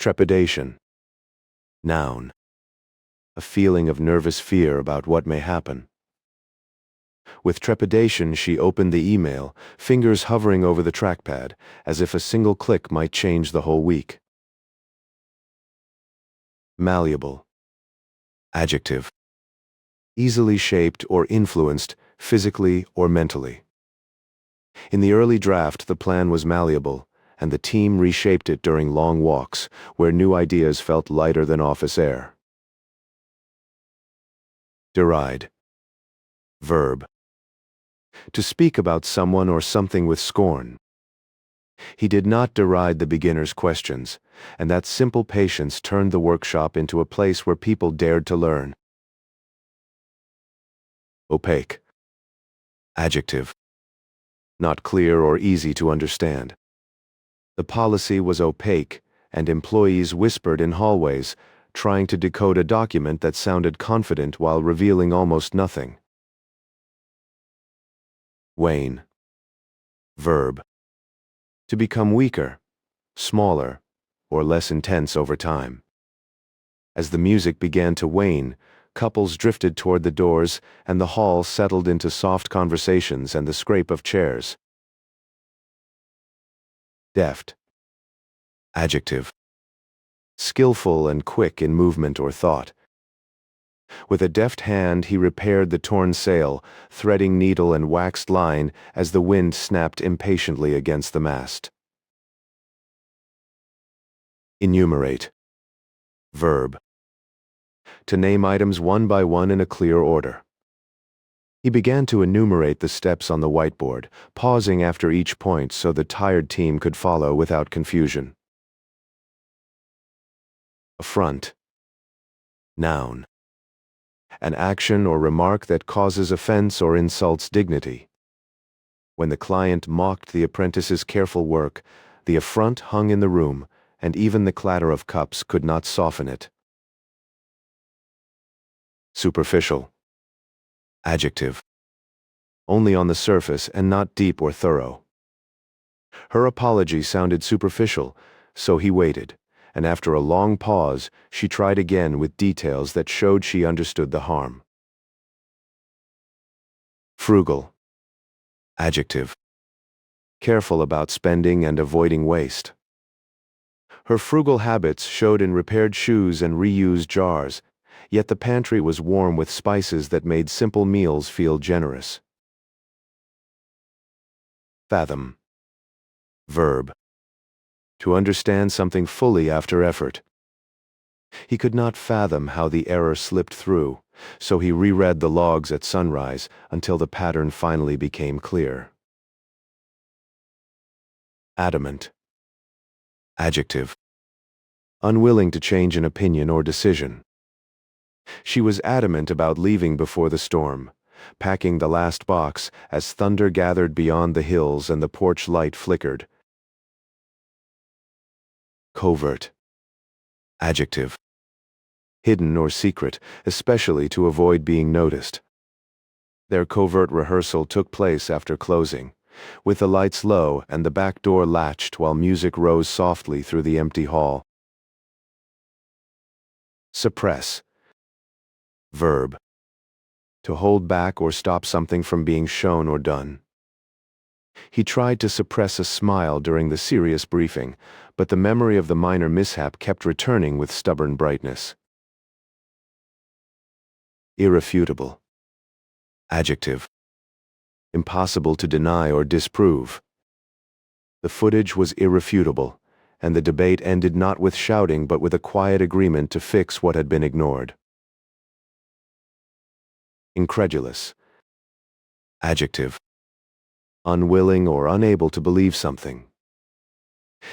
Trepidation. Noun. A feeling of nervous fear about what may happen. With trepidation, she opened the email, fingers hovering over the trackpad, as if a single click might change the whole week. Malleable. Adjective. Easily shaped or influenced, physically or mentally. In the early draft, the plan was malleable, and the team reshaped it during long walks, where new ideas felt lighter than office air. Deride. Verb. To speak about someone or something with scorn. He did not deride the beginner's questions, and that simple patience turned the workshop into a place where people dared to learn. Opaque. Adjective. Not clear or easy to understand. The policy was opaque, and employees whispered in hallways, trying to decode a document that sounded confident while revealing almost nothing. Wane. Verb. To become weaker, smaller, or less intense over time. As the music began to wane, couples drifted toward the doors, and the hall settled into soft conversations and the scrape of chairs. Deft. Adjective. Skillful and quick in movement or thought. With a deft hand, he repaired the torn sail, threading needle and waxed line as the wind snapped impatiently against the mast. Enumerate. Verb. To name items one by one in a clear order. He began to enumerate the steps on the whiteboard, pausing after each point so the tired team could follow without confusion. Affront. Noun. An action or remark that causes offense or insults dignity. When the client mocked the apprentice's careful work, the affront hung in the room, and even the clatter of cups could not soften it. Superficial. Adjective. Only on the surface and not deep or thorough. Her apology sounded superficial, so he waited, and after a long pause, she tried again with details that showed she understood the harm. Frugal. Adjective. Careful about spending and avoiding waste. Her frugal habits showed in repaired shoes and reused jars, yet the pantry was warm with spices that made simple meals feel generous. Fathom. Verb. To understand something fully after effort. He could not fathom how the error slipped through, so he reread the logs at sunrise until the pattern finally became clear. Adamant. Adjective. Unwilling to change an opinion or decision. She was adamant about leaving before the storm, packing the last box as thunder gathered beyond the hills and the porch light flickered. Covert. Adjective. Hidden or secret, especially to avoid being noticed. Their covert rehearsal took place after closing, with the lights low and the back door latched while music rose softly through the empty hall. Suppress. Verb. To hold back or stop something from being shown or done. He tried to suppress a smile during the serious briefing, but the memory of the minor mishap kept returning with stubborn brightness. Irrefutable. Adjective. Impossible to deny or disprove. The footage was irrefutable, and the debate ended not with shouting but with a quiet agreement to fix what had been ignored. Incredulous. Adjective. Unwilling or unable to believe something.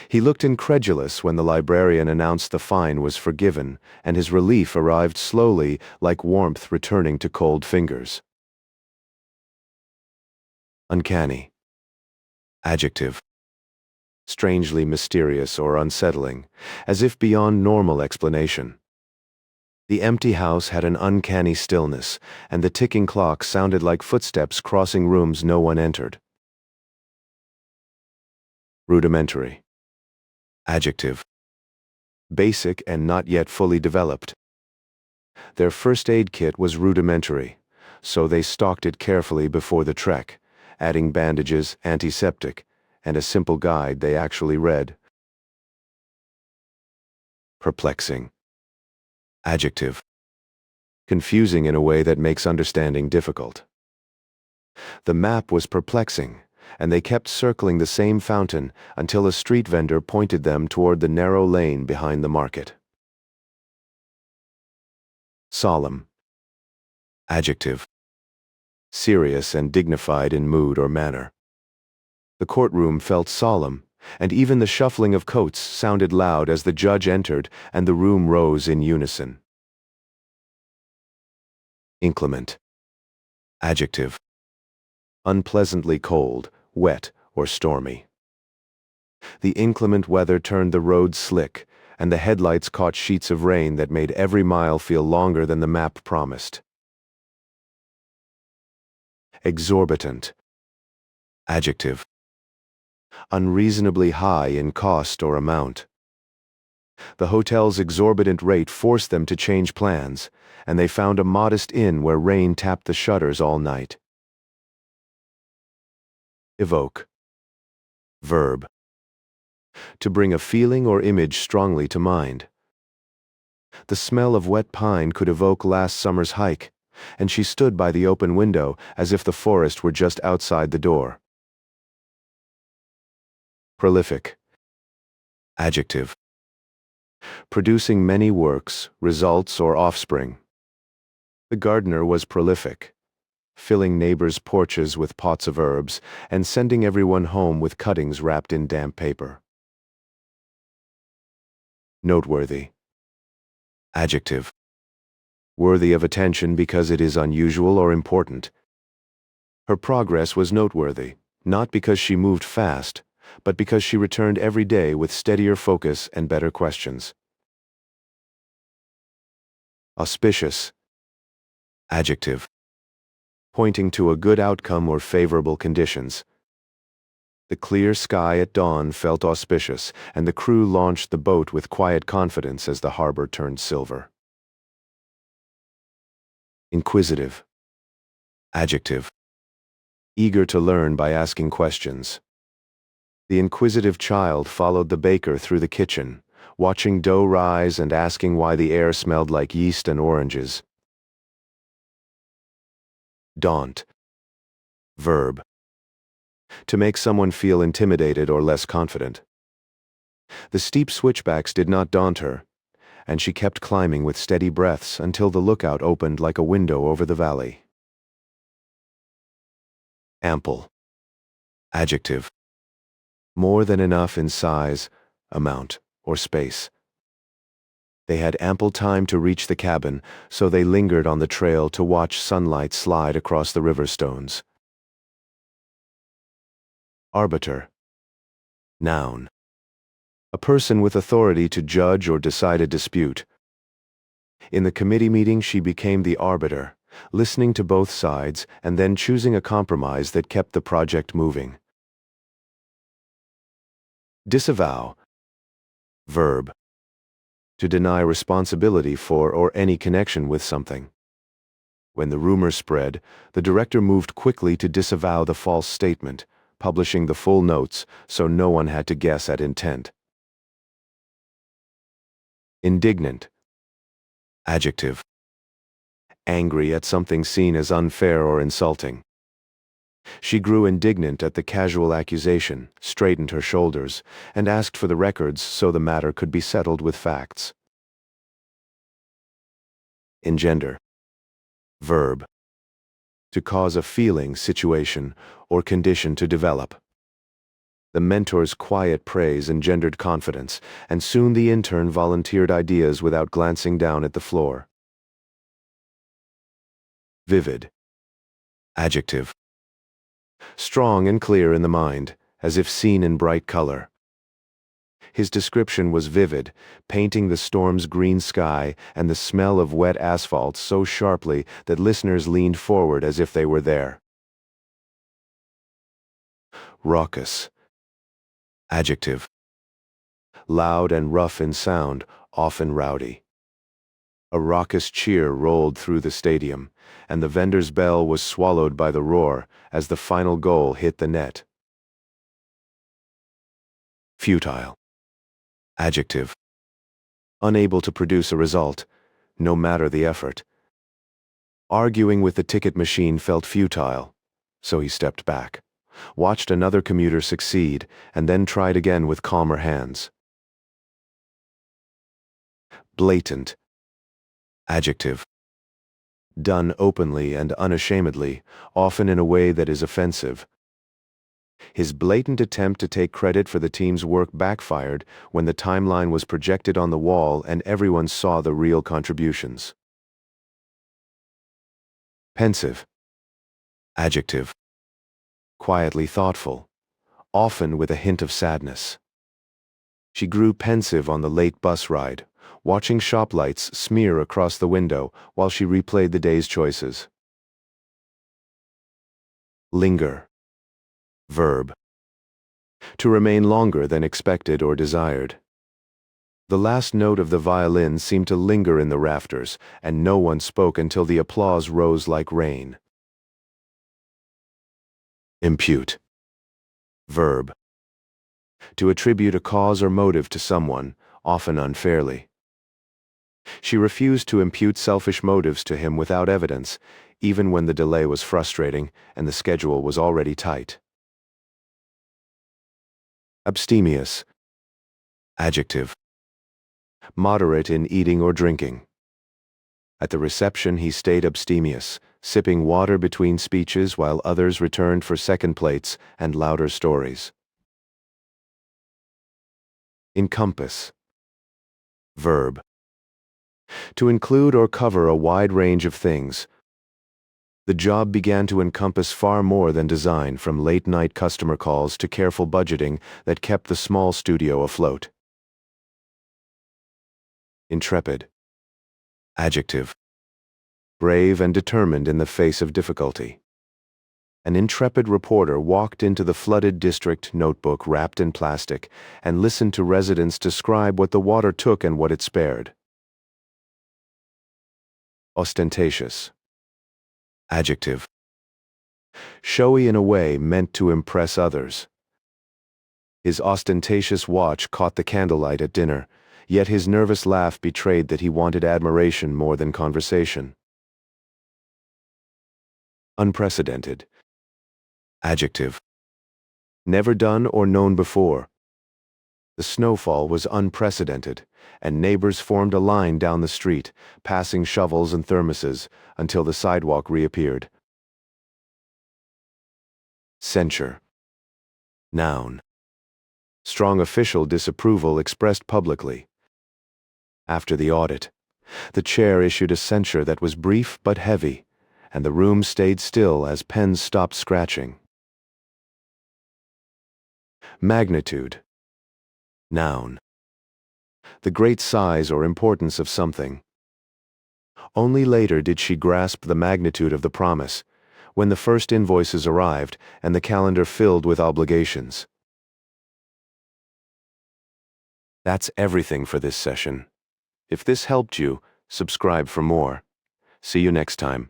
He looked incredulous when the librarian announced the fine was forgiven, and his relief arrived slowly, like warmth returning to cold fingers. Uncanny. Adjective. Strangely mysterious or unsettling, as if beyond normal explanation. The empty house had an uncanny stillness, and the ticking clock sounded like footsteps crossing rooms no one entered. Rudimentary. Adjective. basic and not yet fully developed. Their first aid kit was rudimentary, so they stocked it carefully before the trek, adding bandages, antiseptic, and a simple guide they actually read. Perplexing. Adjective. Confusing in a way that makes understanding difficult. The map was perplexing, and they kept circling the same fountain until a street vendor pointed them toward the narrow lane behind the market. Solemn. Adjective. Serious and dignified in mood or manner. The courtroom felt solemn, and even the shuffling of coats sounded loud as the judge entered and the room rose in unison. Inclement. Adjective. Unpleasantly cold, wet, or stormy. The inclement weather turned the road slick, and the headlights caught sheets of rain that made every mile feel longer than the map promised. Exorbitant. Adjective. Unreasonably high in cost or amount. The hotel's exorbitant rate forced them to change plans, and they found a modest inn where rain tapped the shutters all night. Evoke. Verb. To bring a feeling or image strongly to mind. The smell of wet pine could evoke last summer's hike, and she stood by the open window as if the forest were just outside the door. Prolific. Adjective. Producing many works, results, or offspring. The gardener was prolific, filling neighbors' porches with pots of herbs and sending everyone home with cuttings wrapped in damp paper. Noteworthy. Adjective. Worthy of attention because it is unusual or important. Her progress was noteworthy, not because she moved fast, but because she returned every day with steadier focus and better questions. Auspicious. Adjective. Pointing to a good outcome or favorable conditions. The clear sky at dawn felt auspicious, and the crew launched the boat with quiet confidence as the harbor turned silver. Inquisitive. Adjective. Eager to learn by asking questions. The inquisitive child followed the baker through the kitchen, watching dough rise and asking why the air smelled like yeast and oranges. Daunt. Verb. To make someone feel intimidated or less confident. The steep switchbacks did not daunt her, and she kept climbing with steady breaths until the lookout opened like a window over the valley. Ample. Adjective. More than enough in size, amount, or space. They had ample time to reach the cabin, so they lingered on the trail to watch sunlight slide across the river stones. Arbiter. Noun. A person with authority to judge or decide a dispute. In the committee meeting, she became the arbiter, listening to both sides and then choosing a compromise that kept the project moving. Disavow. Verb. To deny responsibility for or any connection with something. When the rumor spread, the director moved quickly to disavow the false statement, publishing the full notes so no one had to guess at intent. Indignant. Adjective. Angry at something seen as unfair or insulting. She grew indignant at the casual accusation, straightened her shoulders, and asked for the records so the matter could be settled with facts. Engender. Verb. To cause a feeling, situation, or condition to develop. The mentor's quiet praise engendered confidence, and soon the intern volunteered ideas without glancing down at the floor. Vivid. Adjective. Strong and clear in the mind, as if seen in bright color. His description was vivid, painting the storm's green sky and the smell of wet asphalt so sharply that listeners leaned forward as if they were there. Raucous. Adjective. Loud and rough in sound, often rowdy. A raucous cheer rolled through the stadium, and the vendor's bell was swallowed by the roar as the final goal hit the net. Futile. Adjective. Unable to produce a result, no matter the effort. Arguing with the ticket machine felt futile, so he stepped back, watched another commuter succeed, and then tried again with calmer hands. Blatant. Adjective. Done openly and unashamedly, often in a way that is offensive. His blatant attempt to take credit for the team's work backfired when the timeline was projected on the wall and everyone saw the real contributions. Pensive. Adjective. Quietly thoughtful, often with a hint of sadness. She grew pensive on the late bus ride, watching shop lights smear across the window while she replayed the day's choices. Linger. Verb. To remain longer than expected or desired. The last note of the violin seemed to linger in the rafters, and no one spoke until the applause rose like rain. Impute. Verb. To attribute a cause or motive to someone, often unfairly. She refused to impute selfish motives to him without evidence, even when the delay was frustrating and the schedule was already tight. Abstemious. Adjective. Moderate in eating or drinking. At the reception he stayed abstemious, sipping water between speeches while others returned for second plates and louder stories. Encompass. Verb. To include or cover a wide range of things. The job began to encompass far more than design, from late-night customer calls to careful budgeting that kept the small studio afloat. Intrepid. Adjective. Brave and determined in the face of difficulty. An intrepid reporter walked into the flooded district, notebook wrapped in plastic, and listened to residents describe what the water took and what it spared. Ostentatious. Adjective. Showy in a way meant to impress others. His ostentatious watch caught the candlelight at dinner, yet his nervous laugh betrayed that he wanted admiration more than conversation. Unprecedented. Adjective. Never done or known before. The snowfall was unprecedented, and neighbors formed a line down the street, passing shovels and thermoses until the sidewalk reappeared. Censure. Noun. Strong official disapproval expressed publicly. After the audit, the chair issued a censure that was brief but heavy, and the room stayed still as pens stopped scratching. Magnitude. Noun. The great size or importance of something. Only later did she grasp the magnitude of the promise, when the first invoices arrived and the calendar filled with obligations. That's everything for this session. If this helped you, subscribe for more. See you next time.